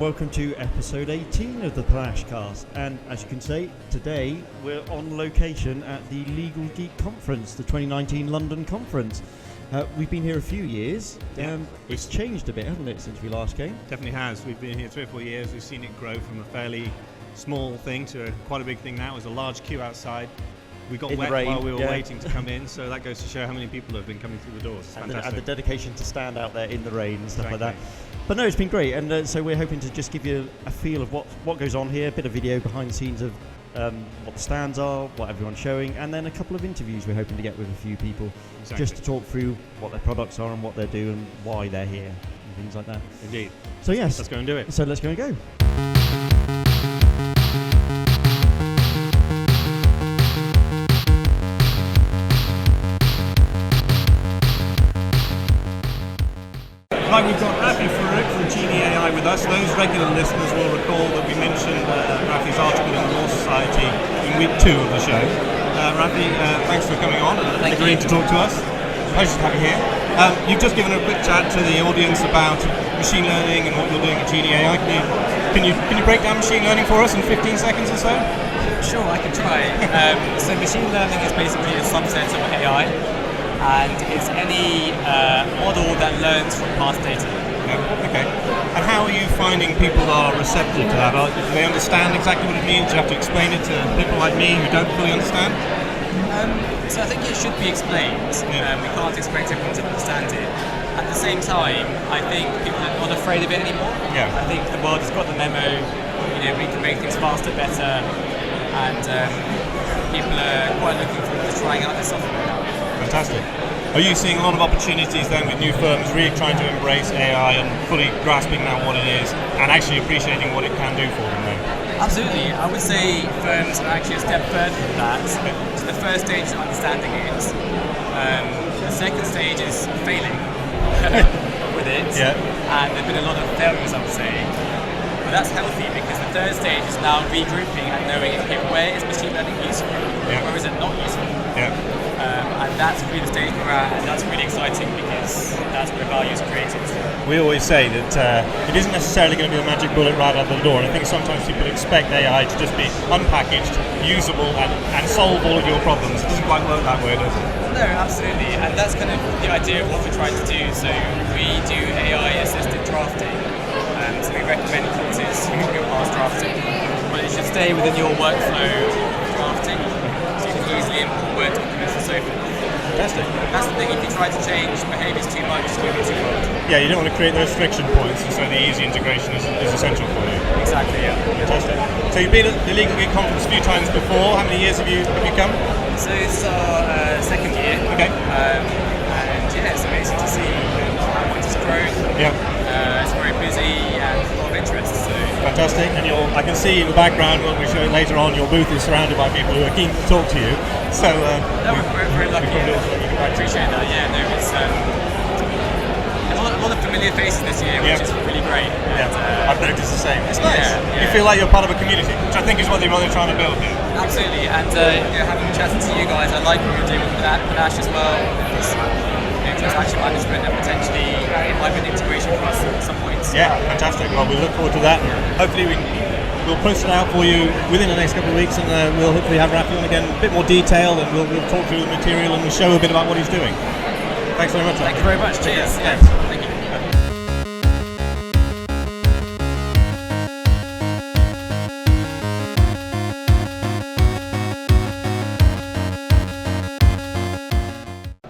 welcome to episode 18 of the Panachecast. And as you can see, today we're on location at the Legal Geek Conference, the 2019 London Conference. We've been here a few years. It's changed a bit, hasn't it, since we last came? Definitely has. We've been here 3 or 4 years. We've seen it grow from a fairly small thing to quite a big thing now. There's a large queue outside. We got wet while we were waiting to come in, so that goes to show how many people have been coming through the doors. And the dedication to stand out there in the rain and stuff like that. But no, it's been great, and so we're hoping to just give you a feel of what goes on here, a bit of video behind the scenes of what the stands are, what everyone's showing, and then a couple of interviews we're hoping to get with a few people, just to talk through what their products are and what they're doing, and why they're here, and things like that. Indeed. So yes, let's go and do it. So let's go and go. Right, we've got Rafie Faruq from Genie AI with us. Those regular listeners will recall that we mentioned Rafie's article in the Law Society in week 2 of the show. Rafie, thanks for coming on and agreeing to talk to us. Pleasure to have you here. You've just given a quick chat to the audience about machine learning and what you're doing at Genie AI. Can you break down machine learning for us in 15 seconds or so? Sure, I can try. So machine learning is basically a subset of AI. And it's any model that learns from past data. Yeah, okay. And how are you finding people are receptive to that? Do they understand exactly what it means? Do you have to explain it to people like me who don't fully understand? So I think it should be explained. Yeah. We can't expect everyone to understand it. At the same time, I think people are not afraid of it anymore. Yeah. I think the world has got the memo. We can make things faster, better, and people are quite looking forward to trying out this software now. Fantastic. Are you seeing a lot of opportunities then with new firms really trying to embrace AI and fully grasping now what it is and actually appreciating what it can do for them then? Absolutely. I would say firms are actually a step further than that. So the first stage is understanding it. The second stage is failing with it. Yeah. And there have been a lot of failures, I would say. But that's healthy because the third stage is now regrouping and knowing, okay, where is machine learning useful? Yeah. Where is it not useful? Yeah. And that's really the stage we're at, and that's really exciting because that's where value is created. We always say that it isn't necessarily going to be a magic bullet right out the door, and I think sometimes people expect AI to just be unpackaged, usable, and solve all of your problems. It doesn't quite work that way, does it? No, absolutely, and that's kind of the idea of what we're trying to do. So we do AI-assisted drafting, so we recommend courses who can go past drafting, but it should stay within your workflow drafting, so you can easily import Word documents and so forth. Fantastic. That's the thing, if you try to change behaviours too much, it's going to be too hard. Yeah, you don't want to create those friction points, and so the easy integration is essential for you. Exactly, yeah. Fantastic. So you've been at the Legal Geek Conference a few times before. How many years have you come? So it's our second year. Okay. And yeah, it's amazing to see how much it's grown. Yeah. It's very busy and a lot of interest. So. Fantastic. And I can see in the background, when we show it later on, your booth is surrounded by people who are keen to talk to you. So we're very lucky. I appreciate that. Yeah, no, it's a lot of familiar faces this year, which is really great. Yeah, and, I've noticed the same. It's nice. Yeah. You feel like you're part of a community, which I think is what they're really trying to build here. Absolutely, and having chatted to you guys, I like what you're doing with Panache as well. Transaction management and potentially hybrid integration for us at some point. Yeah, fantastic. Well, we look forward to that. Hopefully we'll post it out for you within the next couple of weeks, and we'll hopefully have Rafie on again a bit more detail, and we'll talk through the material and show a bit about what he's doing. Thanks very much. Thank you very much. Cheers. Yeah. Thank you.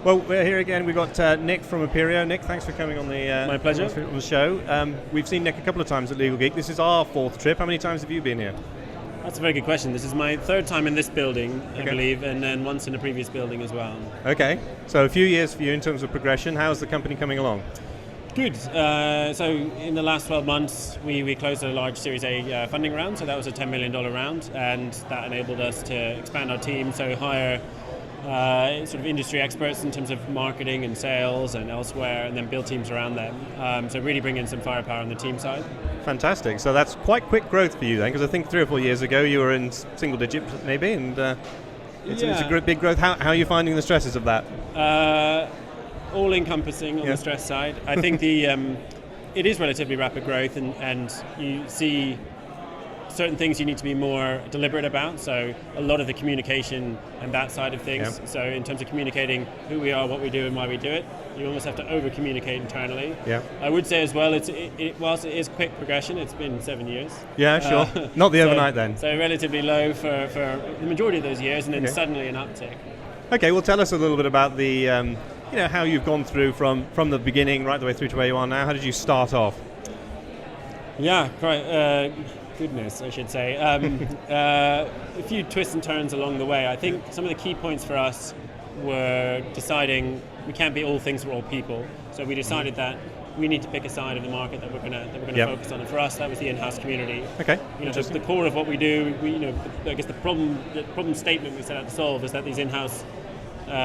Well, we're here again. We've got Nick from Apperio. Nick, thanks for coming on the My pleasure. On the show. We've seen Nick a couple of times at Legal Geek. This is our 4th trip. How many times have you been here? That's a very good question. This is my 3rd time in this building, I believe, and then once in a previous building as well. Okay, so a few years for you in terms of progression. How's the company coming along? Good. So in the last 12 months, we closed a large Series A funding round, so that was a $10 million round, and that enabled us to expand our team, so hire sort of industry experts in terms of marketing and sales and elsewhere, and then build teams around them. So really bring in some firepower on the team side. Fantastic. So that's quite quick growth for you then, because I think 3 or 4 years ago you were in single digits maybe, and it's a big growth. How are you finding the stresses of that? All-encompassing on the stress side. I think the it is relatively rapid growth, and you see certain things you need to be more deliberate about. So a lot of the communication and that side of things. Yeah. So in terms of communicating who we are, what we do, and why we do it, you almost have to over-communicate internally. Yeah. I would say as well, whilst it is quick progression, it's been 7 years. Yeah, sure. Not the overnight then. So relatively low for the majority of those years, and then Okay. suddenly an uptick. Okay, well, tell us a little bit about the, how you've gone through from the beginning right the way through to where you are now. How did you start off? Yeah, quite. Goodness, I should say. A few twists and turns along the way. I think some of the key points for us were deciding we can't be all things for all people. So we decided that we need to pick a side of the market that we're going to Yep. focus on. And for us, that was the in-house community. Okay, Just the core of what we do. I guess the problem statement we set out to solve is that these in-house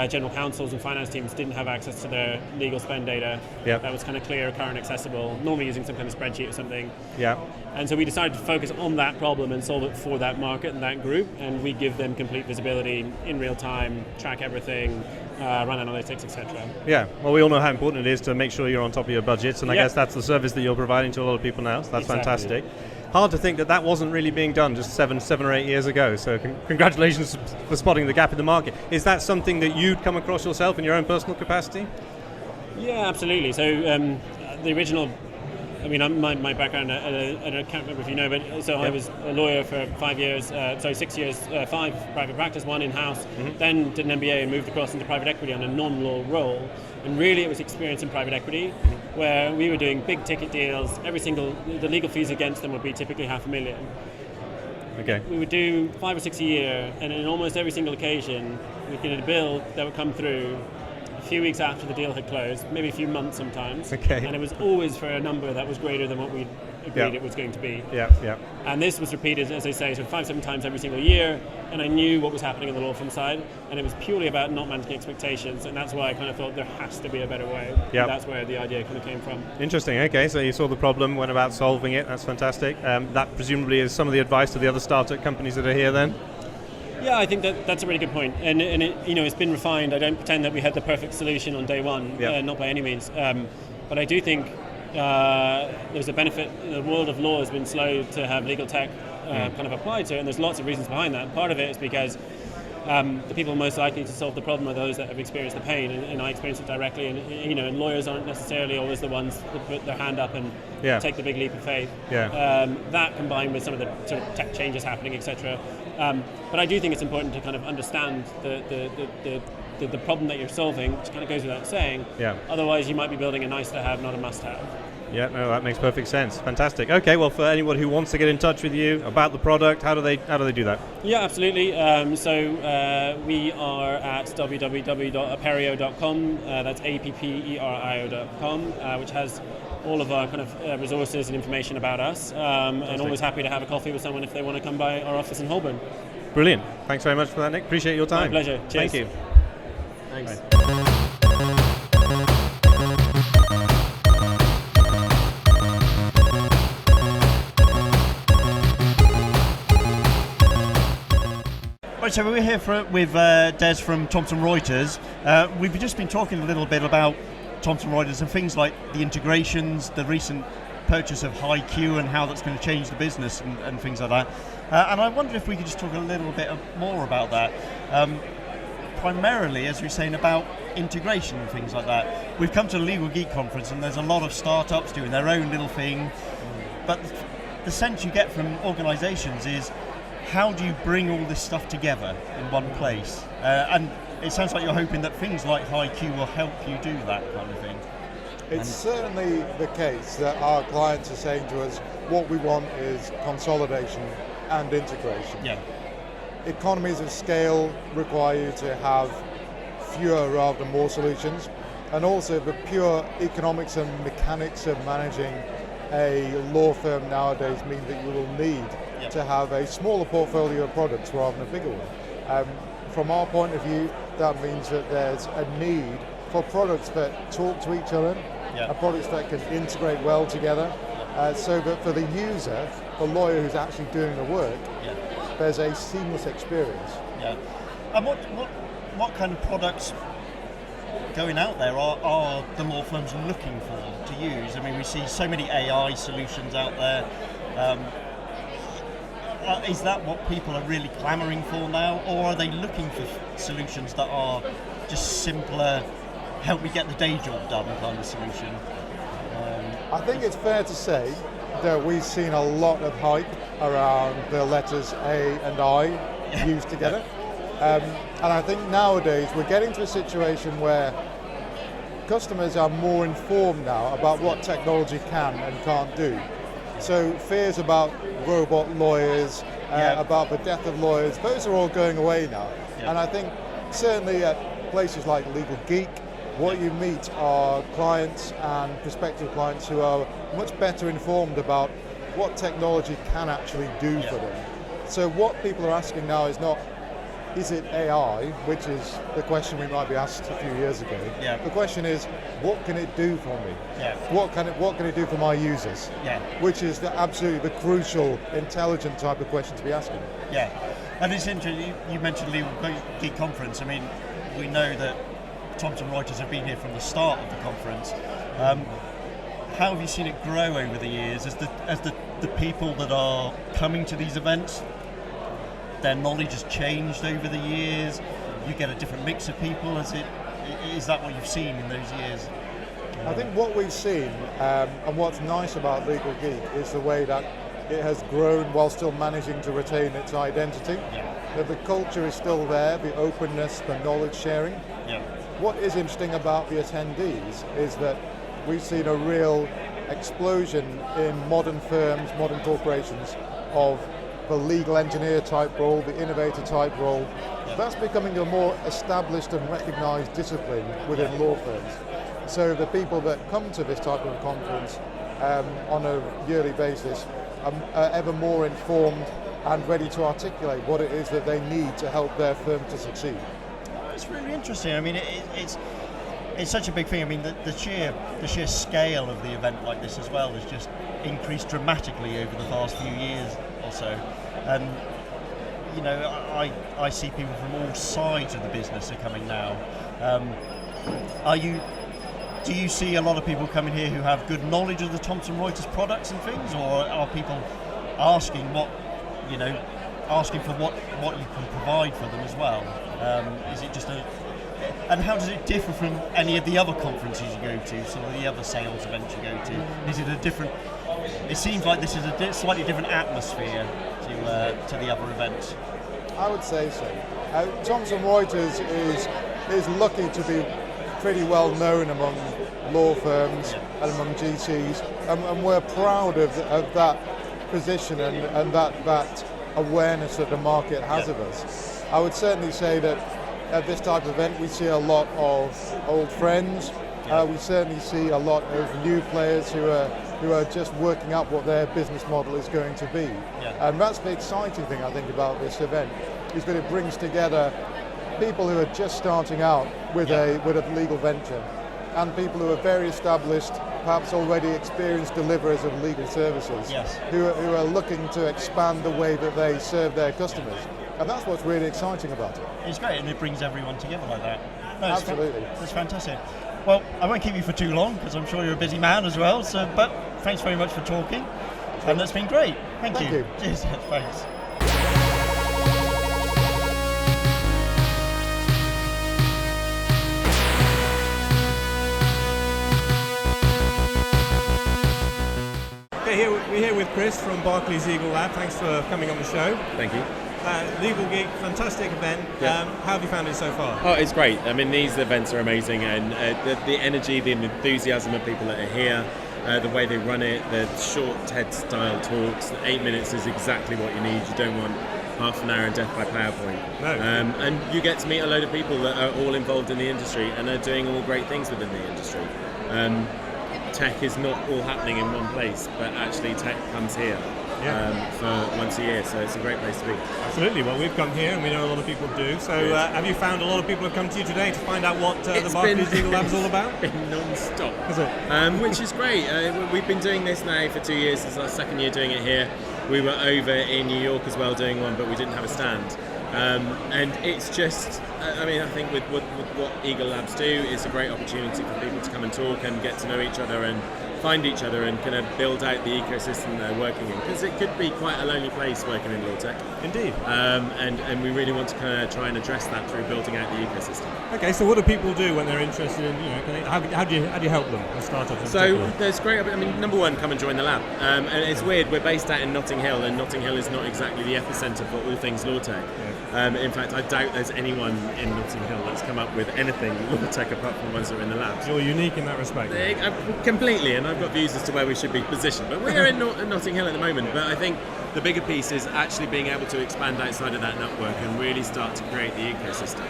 general counsels and finance teams didn't have access to their legal spend data. Yep. That was kind of clear, current, accessible, normally using some kind of spreadsheet or something. Yeah. And so we decided to focus on that problem and solve it for that market and that group, and we give them complete visibility in real time, track everything, run analytics, etc. Yeah, well, we all know how important it is to make sure you're on top of your budgets, and I Yeah. guess that's the service that you're providing to a lot of people now, so that's Exactly. fantastic. Hard to think that wasn't really being done just seven or 8 years ago, so congratulations for spotting the gap in the market. Is that something that you'd come across yourself in your own personal capacity? Yeah, absolutely. So the original, my background, I can't remember if you know, but so I was a lawyer for 5 years, 6 years, 5 private practice, 1 in-house, then did an MBA and moved across into private equity on a non-law role. And really it was experience in private equity, where we were doing big ticket deals, the legal fees against them would be typically $500,000. Okay. We would do 5 or 6 a year, and in almost every single occasion, we get a bill that would come through a few weeks after the deal had closed, maybe a few months sometimes. Okay. And it was always for a number that was greater than what we agreed Yeah. it was going to be. Yeah, yeah. And this was repeated, as I say, so 5-7 times every single year, and I knew what was happening on the law firm side, and it was purely about not managing expectations, and that's why I kind of thought there has to be a better way. Yeah. And that's where the idea kind of came from. Interesting. Okay, so you saw the problem, went about solving it. That's fantastic. That presumably is some of the advice to the other startup companies that are here then? Yeah, I think that's a really good point, and it, it's been refined. I don't pretend that we had the perfect solution on day one, Yeah. not by any means. But I do think there's a benefit. The world of law has been slow to have legal tech kind of applied to it, and there's lots of reasons behind that. Part of it is because the people most likely to solve the problem are those that have experienced the pain, and I experienced it directly. And lawyers aren't necessarily always the ones that put their hand up and Yeah. take the big leap of faith. Yeah. That combined with some of the sort of tech changes happening, etc. But I do think it's important to kind of understand the problem that you're solving, which kind of goes without saying. Yeah. Otherwise, you might be building a nice to have, not a must have. Yeah, no, that makes perfect sense. Fantastic. Okay, well, for anyone who wants to get in touch with you about the product, how do they do that? Yeah, absolutely. We are at www.apperio.com. That's apperio.com, which has all of our kind of resources and information about us. And always happy to have a coffee with someone if they want to come by our office in Holborn. Brilliant. Thanks very much for that, Nick. Appreciate your time. My pleasure. Cheers. Thank you. Thanks. Bye. Right, so we're here with Des from Thomson Reuters. We've just been talking a little bit about Thomson Reuters and things like the integrations, the recent purchase of HiQ and how that's going to change the business and things like that. And I wonder if we could just talk a little bit more about that. Primarily, as you're saying, about integration and things like that. We've come to the Legal Geek Conference and there's a lot of startups doing their own little thing, but the sense you get from organisations is, how do you bring all this stuff together in one place? And it sounds like you're hoping that things like HiQ will help you do that kind of thing. It's certainly the case that our clients are saying to us, what we want is consolidation and integration. Yeah. Economies of scale require you to have fewer rather than more solutions, and also the pure economics and mechanics of managing a law firm nowadays mean that you will need to have a smaller portfolio of products rather than a bigger one. From our point of view, that means that there's a need for products that talk to each other, and products that can integrate well together, so that for the user, the lawyer who's actually doing the work, there's a seamless experience. Yeah. And what kind of products going out there are the law firms looking for to use? I mean, we see so many AI solutions out there. Is that what people are really clamoring for now, or are they looking for solutions that are just simpler, help me get the day job done kind of solution? I think it's fair to say that we've seen a lot of hype around the letters A and I used together. And I think nowadays we're getting to a situation where customers are more informed now about what technology can and can't do. So fears about robot lawyers, about the death of lawyers, those are all going away now. And I think certainly at places like Legal Geek, what you meet are clients and prospective clients who are much better informed about what technology can actually do for them. So what people are asking now is not, is it AI, which is the question we might be asked a few years ago. The question is, what can it do for me? What can it do for my users? Which is absolutely the crucial, intelligent type of question to be asking. And it's interesting, you mentioned Legal Geek Conference. I mean, we know that Thomson Reuters have been here from the start of the conference. How have you seen it grow over the years as the people that are coming to these events, their knowledge has changed over the years? You get a different mix of people. Is that what you've seen in those years? I think what we've seen, and what's nice about Legal Geek, is the way that it has grown while still managing to retain its identity. That the culture is still there, the openness, the knowledge sharing. What is interesting about the attendees is that we've seen a real explosion in modern firms, modern corporations, of the legal engineer type role, the innovator type role. That's becoming a more established and recognized discipline within law firms. So the people that come to this type of conference on a yearly basis are ever more informed and ready to articulate what it is that they need to help their firm to succeed. It's really interesting. I mean, it's such a big thing. I mean, the sheer scale of the event like this as well has just increased dramatically over the past few years or so. And you know, I see people from all sides of the business are coming now. Do you see a lot of people coming here who have good knowledge of the Thomson Reuters products and things, or are people asking for what you can provide for them as well? Is it just and how does it differ from any of the other conferences you go to, some of the other sales events you go to? Is it a different? It seems like this is a slightly different atmosphere to the other events. I would say so. Thomson Reuters is lucky to be pretty well known among law firms and among GCs, and we're proud of that position and that awareness that the market has of us. I would certainly say that at this type of event we see a lot of old friends. We certainly see a lot of new players who are just working out what their business model is going to be. And that's the exciting thing I think about this event, is that it brings together people who are just starting out with a legal venture, and people who are very established, perhaps already experienced deliverers of legal services, who are looking to expand the way that they serve their customers. And that's what's really exciting about it. It's great, and it brings everyone together like that. No, Absolutely. It's fantastic. Well, I won't keep you for too long, because I'm sure you're a busy man as well, but thanks very much for talking, and that's been great. Thank you. Cheers. Thanks. We're here with Chris from Barclays Legal Lab. Thanks for coming on the show. Thank you. Legal Geek, fantastic event. How have you found it so far? Oh, it's great. I mean, these events are amazing, and the energy, the enthusiasm of people that are here, the way they run it, the short TED-style talks, 8 minutes is exactly what you need. You don't want half an hour and death by PowerPoint. No. And you get to meet a load of people that are all involved in the industry and are doing all great things within the industry. Tech is not all happening in one place, but actually tech comes here for once a year, so it's a great place to be. Absolutely. Well, we've come here and we know a lot of people do. So have you found a lot of people have come to you today to find out what the Barclays Legal Lab is all about? It's been non-stop. Is it? Which is great. We've been doing this now for 2 years. This is our second year doing it here. We were over in New York as well doing one, but we didn't have a stand. And it's just, I think with what Eagle Labs do, it's a great opportunity for people to come and talk and get to know each other and find each other and kind of build out the ecosystem they're working in, because it could be quite a lonely place working in LegalTech. Indeed. And we really want to kind of try and address that through building out the ecosystem. Okay, so what do people do when they're interested in, how do you help them, the startups in particular? There's great, number one, come and join the lab. And it's weird, we're based out in Notting Hill, and Notting Hill is not exactly the epicenter for all things LegalTech. Yeah. In fact, I doubt there's anyone in Notting Hill that's come up with anything LegalTech apart from the ones that are in the labs. You're unique in that respect. Completely, and I've got views as to where we should be positioned. But we are in Notting Hill at the moment. But I think the bigger piece is actually being able to expand outside of that network and really start to create the ecosystem.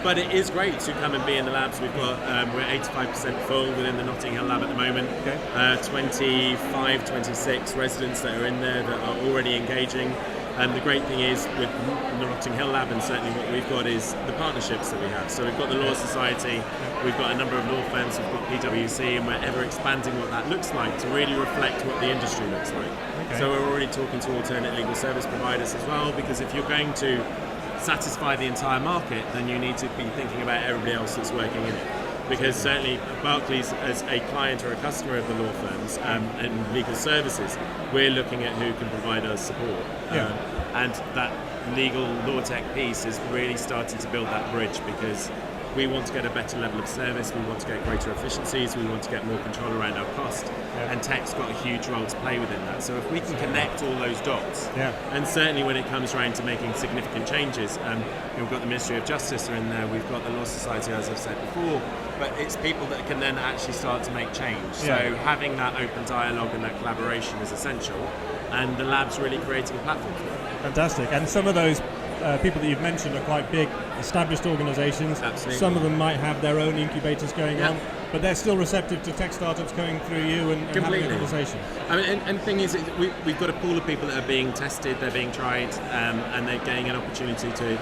But it is great to come and be in the labs. We've got we're 85% full within the Notting Hill lab at the moment. Okay. 25, 26 residents that are in there that are already engaging. And the great thing is with the Notting Hill lab, and certainly what we've got is the partnerships that we have. So we've got the Law Society, we've got a number of law firms, we've got PwC, and we're ever expanding what that looks like to really reflect what the industry looks like. Okay. So we're already talking to alternate legal service providers as well, because if you're going to satisfy the entire market, then you need to be thinking about everybody else that's working in it. Because certainly Barclays, as a client or a customer of the law firms and legal services, we're looking at who can provide us support. And that legal law tech piece is really starting to build that bridge, because we want to get a better level of service, we want to get greater efficiencies, we want to get more control around our cost, and tech's got a huge role to play within that. So if we can connect all those dots, and certainly when it comes around to making significant changes, we've got the Ministry of Justice are in there, we've got the Law Society, as I've said before, but it's people that can then actually start to make change. So having that open dialogue and that collaboration is essential, and the lab's really creating a platform for it. Fantastic. And some of those people that you've mentioned are quite big, established organisations. Absolutely. Some of them might have their own incubators going on, but they're still receptive to tech startups coming through you and having a conversation. And the thing is, we've got a pool of people that are being tested, they're being tried, and they're getting an opportunity to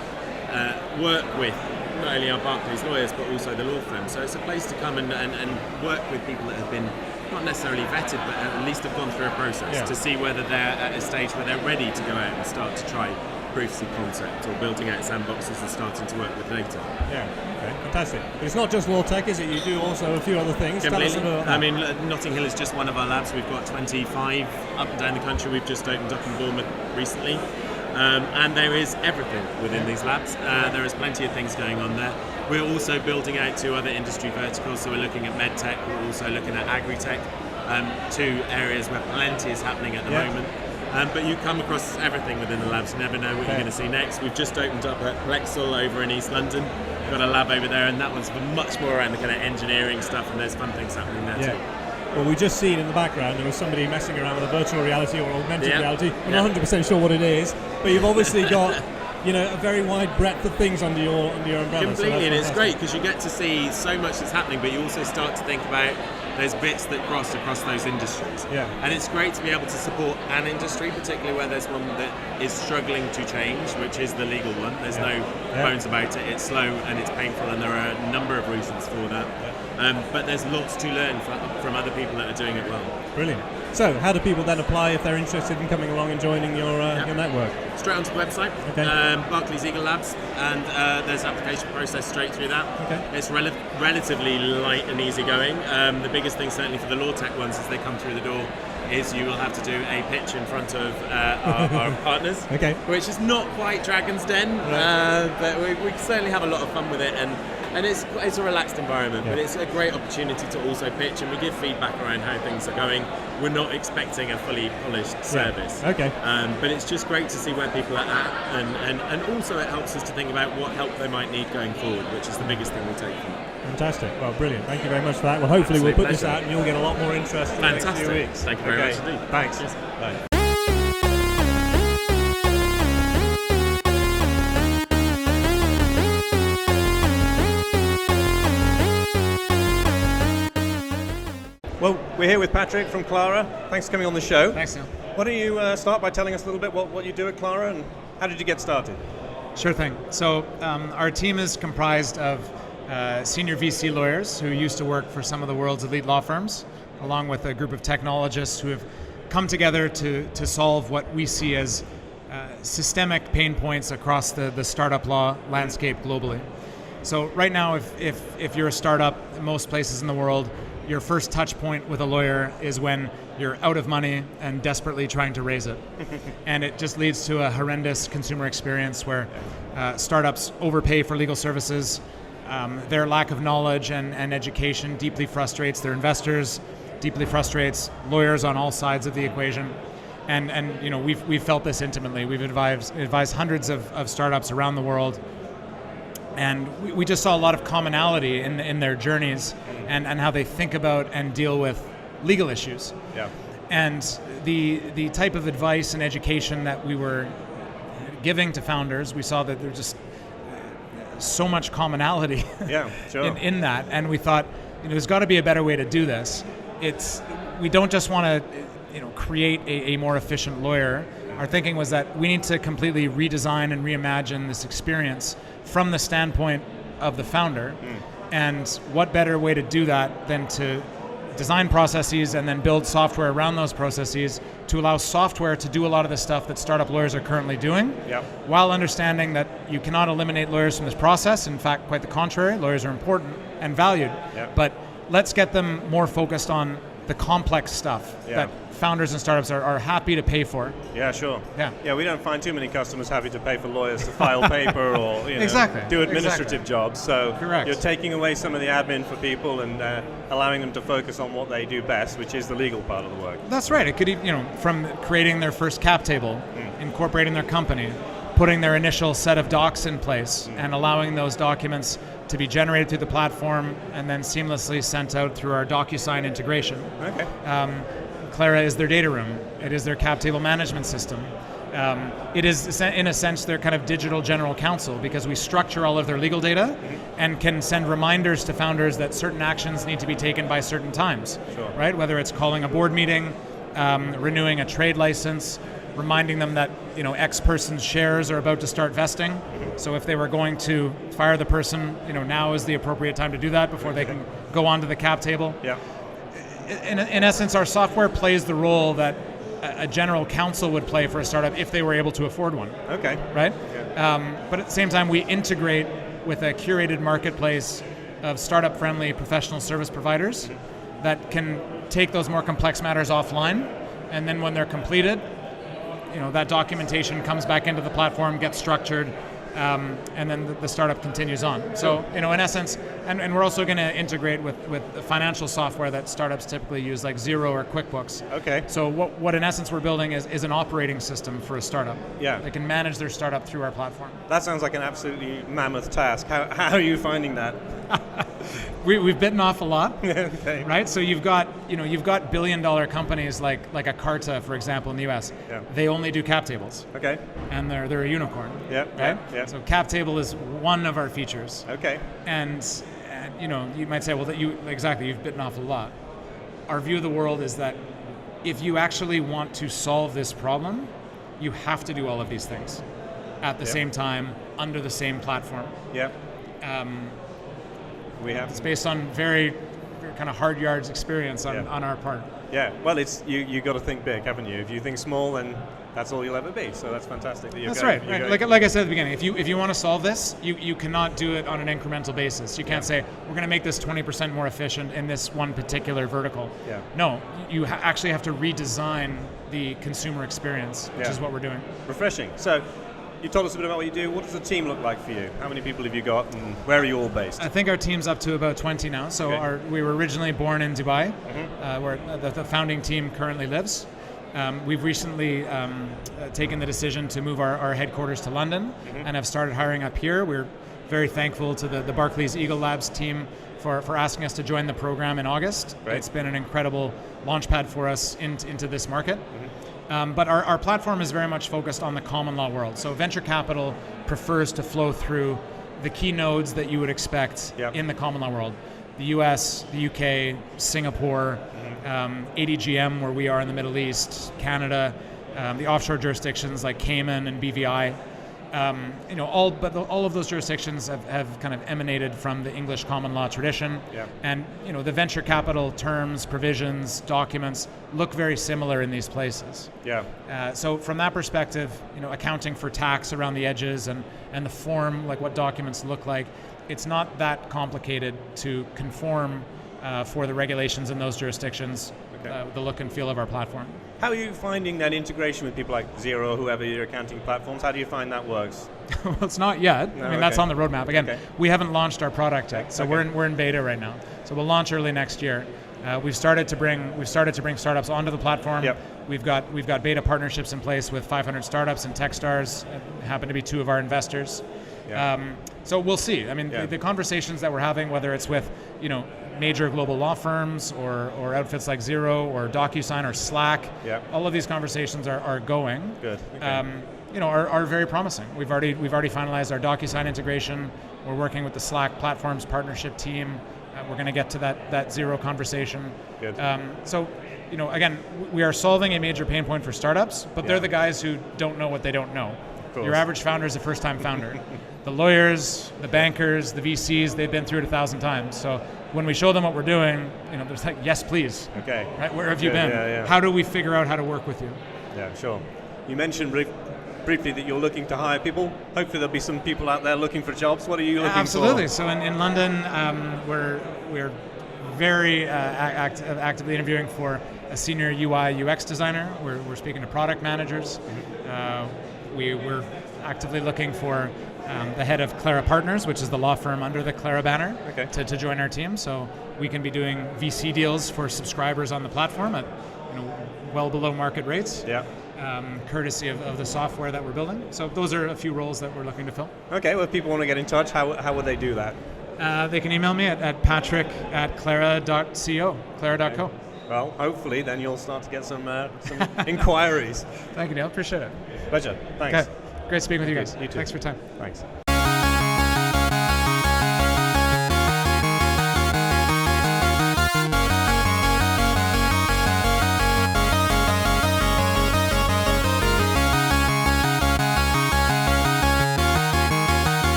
work with not only our Barclays lawyers, but also the law firm. So it's a place to come and work with people that have been not necessarily vetted, but at least have gone through a process to see whether they're at a stage where they're ready to go out and start to try proofs of concept or building out sandboxes and starting to work with data. Fantastic. But it's not just law tech, is it? You do also a few other things. Tell us about that. Notting Hill is just one of our labs. We've got 25 up and down the country. We've just opened up in Bournemouth recently. And there is everything within these labs. There is plenty of things going on there. We're also building out 2 other industry verticals, so we're looking at medtech, we're also looking at agri-tech, 2 areas where plenty is happening at the moment. But you come across everything within the labs, you never know what you're going to see next. We've just opened up at Plexel over in East London. We've got a lab over there, and that one's much more around the kind of engineering stuff, and there's fun things happening there too. Well, we just seen in the background there was somebody messing around with a virtual reality or augmented reality. I'm not 100% sure what it is, but you've obviously got a very wide breadth of things under your umbrella. Completely, and it's great because you get to see so much that's happening, but you also start to think about there's bits that cross across those industries. And it's great to be able to support an industry, particularly where there's one that is struggling to change, which is the legal one. There's no bones about it. It's slow and it's painful, and there are a number of reasons for that. But there's lots to learn from other people that are doing it well. Brilliant. So, how do people then apply if they're interested in coming along and joining your network? Straight onto the website, Barclays Eagle Labs, and there's an application process straight through that. It's relatively light and easy going. The biggest thing, certainly for the law tech ones, as they come through the door, is you will have to do a pitch in front of our partners, which is not quite Dragon's Den, but we certainly have a lot of fun with it, and it's a relaxed environment, but it's a great opportunity to also pitch, and we give feedback around how things are going. We're not expecting a fully polished service, but it's just great to see where people are at, and also it helps us to think about what help they might need going forward, which is the biggest thing we take from it. Fantastic. Well, brilliant. Thank you very much for that. Well, hopefully we'll put this out and you'll get a lot more interest in the next few weeks. Thank you very much indeed. Thanks. Bye. Well, we're here with Patrick from Clara. Thanks for coming on the show. Thanks, Neil. Why don't you start by telling us a little bit what you do at Clara and how did you get started? Sure thing. So our team is comprised of senior VC lawyers who used to work for some of the world's elite law firms, along with a group of technologists who have come together to solve what we see as systemic pain points across the startup law landscape globally. So right now, if you're a startup, in most places in the world, your first touch point with a lawyer is when you're out of money and desperately trying to raise it. And it just leads to a horrendous consumer experience where startups overpay for legal services. Their lack of knowledge and education deeply frustrates their investors, deeply frustrates lawyers on all sides of the equation. And you know, we've felt this intimately. We've advised hundreds of startups around the world. And we just saw a lot of commonality in their journeys and how they think about and deal with legal issues. Yeah. And the type of advice and education that we were giving to founders, we saw that there's just so much commonality in that. And we thought, you know, there's got to be a better way to do this. We don't just want to create a more efficient lawyer. Our thinking was that we need to completely redesign and reimagine this experience from the standpoint of the founder. And what better way to do that than to design processes and then build software around those processes to allow software to do a lot of the stuff that startup lawyers are currently doing, while understanding that you cannot eliminate lawyers from this process. In fact, quite the contrary, lawyers are important and valued. But let's get them more focused on the complex stuff that founders and startups are happy to pay for. Yeah, sure. Yeah, we don't find too many customers happy to pay for lawyers to file paper or do administrative jobs. So you're taking away some of the admin for people and allowing them to focus on what they do best, which is the legal part of the work. That's right. It could, from creating their first cap table, incorporating their company, putting their initial set of docs in place, and allowing those documents to be generated through the platform and then seamlessly sent out through our DocuSign integration. Okay. Clara is their data room. It is their cap table management system. It is, in a sense, their kind of digital general counsel, because we structure all of their legal data and can send reminders to founders that certain actions need to be taken by certain times, right? Whether it's calling a board meeting, renewing a trade license, reminding them that X person's shares are about to start vesting. So if they were going to fire the person, now is the appropriate time to do that before they can go onto the cap table. Yeah. In essence, our software plays the role that a general counsel would play for a startup if they were able to afford one. Okay. Right? Yeah. But at the same time, we integrate with a curated marketplace of startup-friendly professional service providers that can take those more complex matters offline, and then when they're completed, that documentation comes back into the platform, gets structured, and then the startup continues on. So, in essence, and we're also going to integrate with the financial software that startups typically use, like Xero or QuickBooks. Okay. So what in essence we're building is an operating system for a startup. Yeah. They can manage their startup through our platform. That sounds like an absolutely mammoth task. How are you finding that? We've bitten off a lot, okay. Right? So you've got billion-dollar companies like a Carta, for example, in the U.S. Yeah. They only do cap tables. Okay. And they're a unicorn. Yeah. Right. Yeah. So cap table is one of our features. Okay. And you might say, well, you've bitten off a lot. Our view of the world is that if you actually want to solve this problem, you have to do all of these things at the same time under the same platform. Yeah. It's based on very kind of hard yards experience on our part. Yeah, well, it's you got to think big, haven't you? If you think small, then that's all you'll ever be. So that's fantastic. That's right. Like I said at the beginning, if you want to solve this, you cannot do it on an incremental basis. You can't say, we're going to make this 20% more efficient in this one particular vertical. Yeah. No, you actually have to redesign the consumer experience, which is what we're doing. Refreshing. So, you told us a bit about what you do. What does the team look like for you? How many people have you got, and where are you all based? I think our team's up to about 20 now. So we were originally born in Dubai, where the founding team currently lives. We've recently taken the decision to move our headquarters to London and have started hiring up here. We're very thankful to the Barclays Eagle Labs team for asking us to join the program in August. Great. It's been an incredible launchpad for us into this market. But our platform is very much focused on the common law world. So venture capital prefers to flow through the key nodes that you would expect in the common law world. The US, the UK, Singapore, ADGM, where we are in the Middle East, Canada, the offshore jurisdictions like Cayman and BVI. all of those jurisdictions have kind of emanated from the English common law tradition, and the venture capital terms, provisions, documents look very similar in these places. So from that perspective, accounting for tax around the edges and the form, like what documents look like, it's not that complicated to conform for the regulations in those jurisdictions, the look and feel of our platform. How are you finding that integration with people like Xero, whoever your accounting platforms? How do you find that works? Well, it's not yet. No, I mean, that's on the roadmap. Again, we haven't launched our product yet, so we're in beta right now. So we'll launch early next year. We've started to bring startups onto the platform. We've got beta partnerships in place with 500 startups and Techstars, happen to be two of our investors. So we'll see. I mean, the conversations that we're having, whether it's with major global law firms or outfits like Xero or DocuSign or Slack, all of these conversations are going. Good. Are very promising. We've already finalized our DocuSign integration. We're working with the Slack platforms partnership team. We're going to get to that Xero conversation. Good. Again, we are solving a major pain point for startups, but they're the guys who don't know what they don't know. Your average founder is a first-time founder. The lawyers, the bankers, the VCs, they've been through it 1,000 times. So when we show them what we're doing, there's like, yes, please. Okay. Right? Where have you been? How do we figure out how to work with you? Yeah, sure. You mentioned briefly that you're looking to hire people. Hopefully there'll be some people out there looking for jobs. What are you looking for? Absolutely. So in London, we're very actively interviewing for a senior UI UX designer. We're speaking to product managers. We're actively looking for the head of Clara Partners, which is the law firm under the Clara banner, to join our team. So we can be doing VC deals for subscribers on the platform at well below market rates, courtesy of the software that we're building. So those are a few roles that we're looking to fill. Okay, well, if people want to get in touch, how would they do that? They can email me at patrick@clara.co, clara.co. Well, hopefully then you'll start to get some inquiries. Thank you, Neil. Appreciate it. Pleasure. Thanks. Okay. Great speaking with you guys. You too. Thanks for your time. Thanks.